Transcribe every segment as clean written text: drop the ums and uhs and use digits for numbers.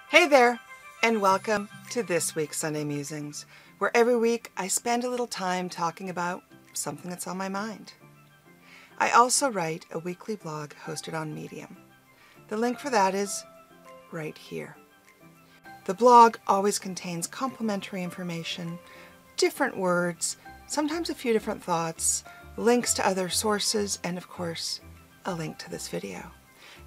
Hey there, and welcome to this week's Sunday Musings, where every week I spend a little time talking about something that's on my mind. I also write a weekly blog hosted on Medium. The link for that is right here. The blog always contains complimentary information, different words, sometimes a few different thoughts, links to other sources, and of course, a link to this video.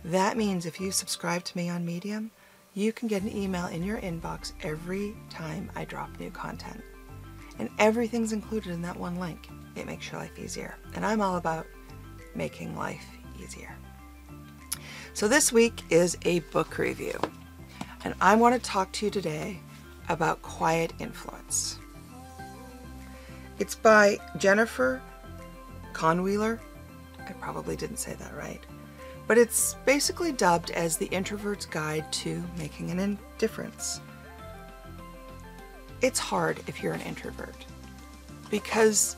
That means if you subscribe to me on Medium, you can get an email in your inbox every time I drop new content. And everything's included in that one link. It makes your life easier. And I'm all about making life easier. So this week is a book review. And I want to talk to you today about Quiet Influence. It's by Jennifer Kahnweiler. I probably didn't say that right. But it's basically dubbed as the introvert's guide to making an difference. It's hard if you're an introvert because,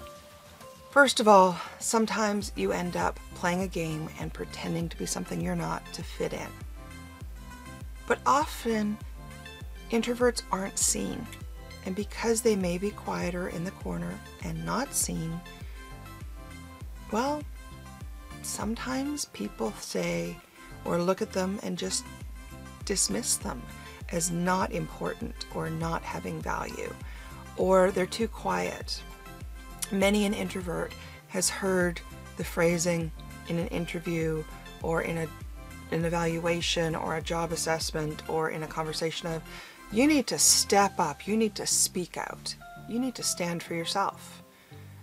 first of all, sometimes you end up playing a game and pretending to be something you're not to fit in. But often, introverts aren't seen, and because they may be quieter in the corner and not seen, well, sometimes people say or look at them and just dismiss them as not important or not having value, or they're too quiet. Many an introvert has heard the phrasing in an interview or in an evaluation or a job assessment or in a conversation of, you need to step up, you need to speak out, you need to stand for yourself.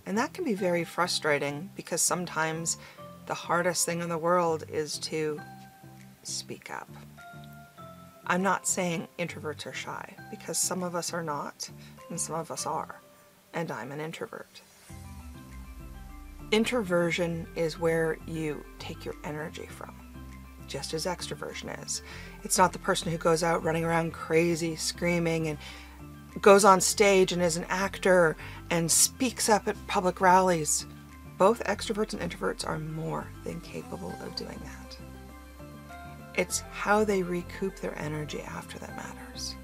And that can be very frustrating because sometimes the hardest thing in the world is to speak up. I'm not saying introverts are shy, because some of us are not, and some of us are, and I'm an introvert. Introversion is where you take your energy from, just as extroversion is. It's not the person who goes out running around crazy, screaming, and goes on stage and is an actor and speaks up at public rallies. Both extroverts and introverts are more than capable of doing that. It's how they recoup their energy after that matters.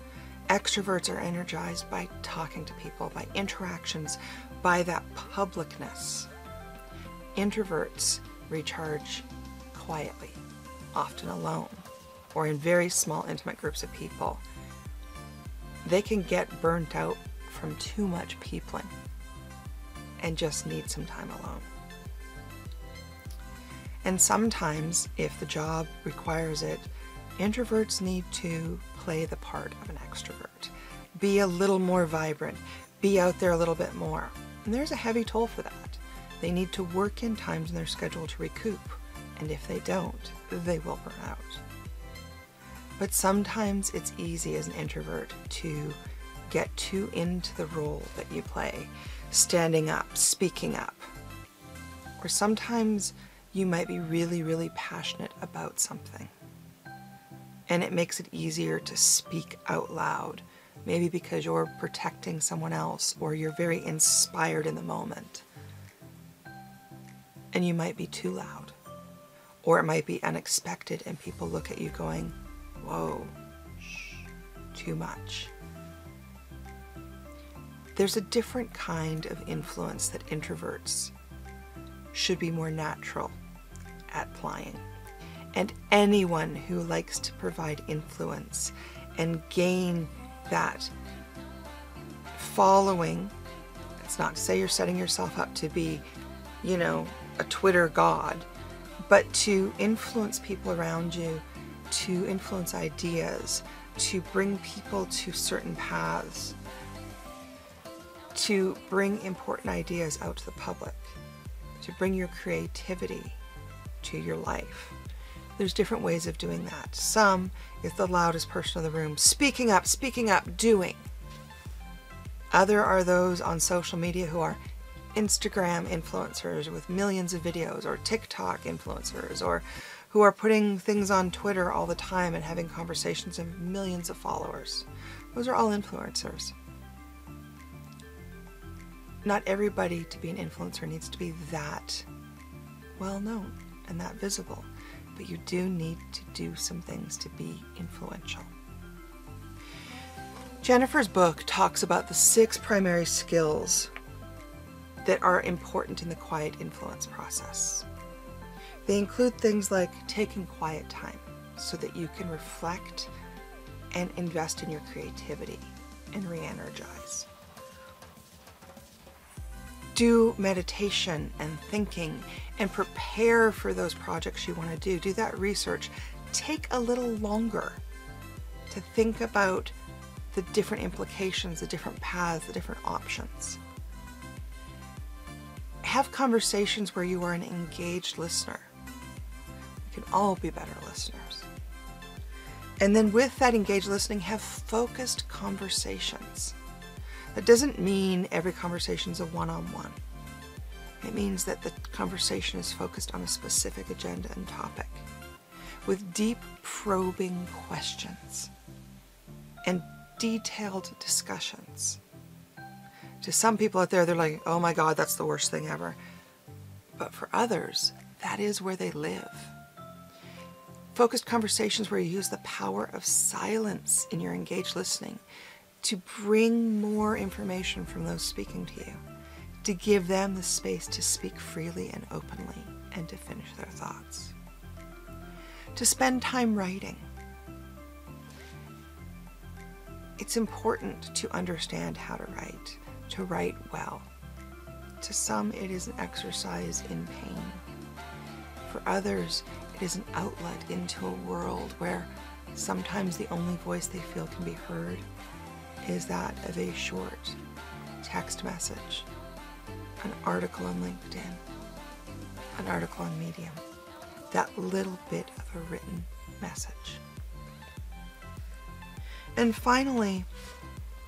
Extroverts are energized by talking to people, by interactions, by that publicness. Introverts recharge quietly, often alone, or in very small, intimate groups of people. They can get burnt out from too much peopling and just need some time alone. And sometimes, if the job requires it, introverts need to play the part of an extrovert. Be a little more vibrant, be out there a little bit more. And there's a heavy toll for that. They need to work in times in their schedule to recoup, and if they don't, they will burn out. But sometimes it's easy as an introvert to get too into the role that you play, standing up, speaking up. Or sometimes you might be really, really passionate about something, and it makes it easier to speak out loud, maybe because you're protecting someone else or you're very inspired in the moment. And you might be too loud, or it might be unexpected and people look at you going, whoa, shh, too much. There's a different kind of influence that introverts should be more natural at applying. And anyone who likes to provide influence and gain that following, it's not to say you're setting yourself up to be, a Twitter god, but to influence people around you, to influence ideas, to bring people to certain paths, to bring important ideas out to the public, to bring your creativity to your life. There's different ways of doing that. Some is the loudest person in the room, speaking up, doing. Other are those on social media who are Instagram influencers with millions of videos, or TikTok influencers, or who are putting things on Twitter all the time and having conversations of millions of followers. Those are all influencers. Not everybody to be an influencer needs to be that well known and that visible, but you do need to do some things to be influential. Jennifer's book talks about the 6 primary skills that are important in the quiet influence process. They include things like taking quiet time so that you can reflect and invest in your creativity and re-energize. Do meditation and thinking and prepare for those projects you want to do. Do that research. Take a little longer to think about the different implications, the different paths, the different options. Have conversations where you are an engaged listener. We can all be better listeners. And then with that engaged listening, have focused conversations. That doesn't mean every conversation is a one-on-one. It means that the conversation is focused on a specific agenda and topic with deep probing questions and detailed discussions. To some people out there, they're like, oh my God, that's the worst thing ever. But for others, that is where they live. Focused conversations where you use the power of silence in your engaged listening to bring more information from those speaking to you, to give them the space to speak freely and openly and to finish their thoughts. To spend time writing. It's important to understand how to write well. To some, it is an exercise in pain. For others, it is an outlet into a world where sometimes the only voice they feel can be heard is that of a short text message, an article on LinkedIn, an article on Medium, that little bit of a written message. And finally,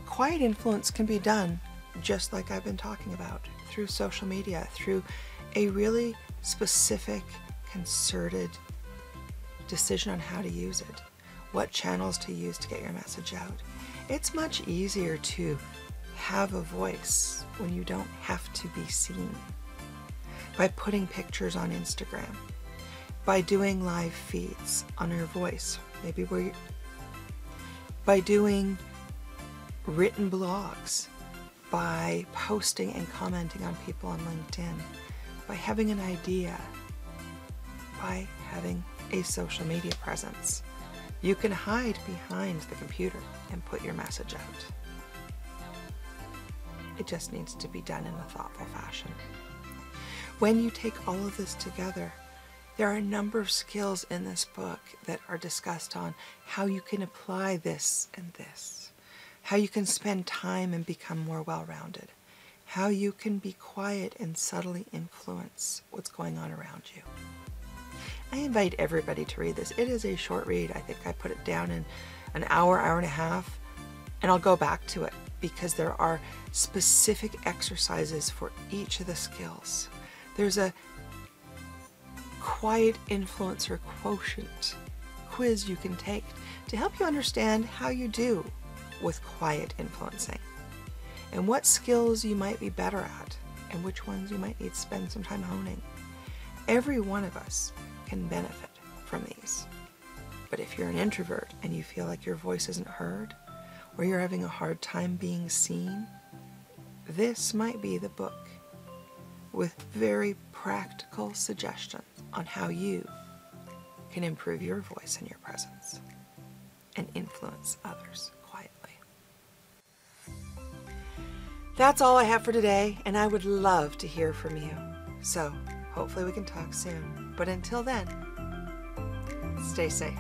quiet influence can be done just like I've been talking about, through social media, through a really specific, concerted decision on how to use it, what channels to use to get your message out. It's much easier to have a voice when you don't have to be seen. By putting pictures on Instagram, by doing live feeds on your voice, maybe by doing written blogs, by posting and commenting on people on LinkedIn, by having an idea, by having a social media presence. You can hide behind the computer and put your message out. It just needs to be done in a thoughtful fashion. When you take all of this together, there are a number of skills in this book that are discussed on how you can apply this and this, how you can spend time and become more well-rounded, how you can be quiet and subtly influence what's going on around you. I invite everybody to read this. It is a short read. I think I put it down in an hour, hour and a half, and I'll go back to it because there are specific exercises for each of the skills. There's a quiet influencer quotient quiz you can take to help you understand how you do with quiet influencing and what skills you might be better at and which ones you might need to spend some time honing. Every one of us can benefit from these. But if you're an introvert and you feel like your voice isn't heard or you're having a hard time being seen, this might be the book with very practical suggestions on how you can improve your voice and your presence and influence others quietly. That's all I have for today, and I would love to hear from you. So hopefully we can talk soon. But until then, stay safe.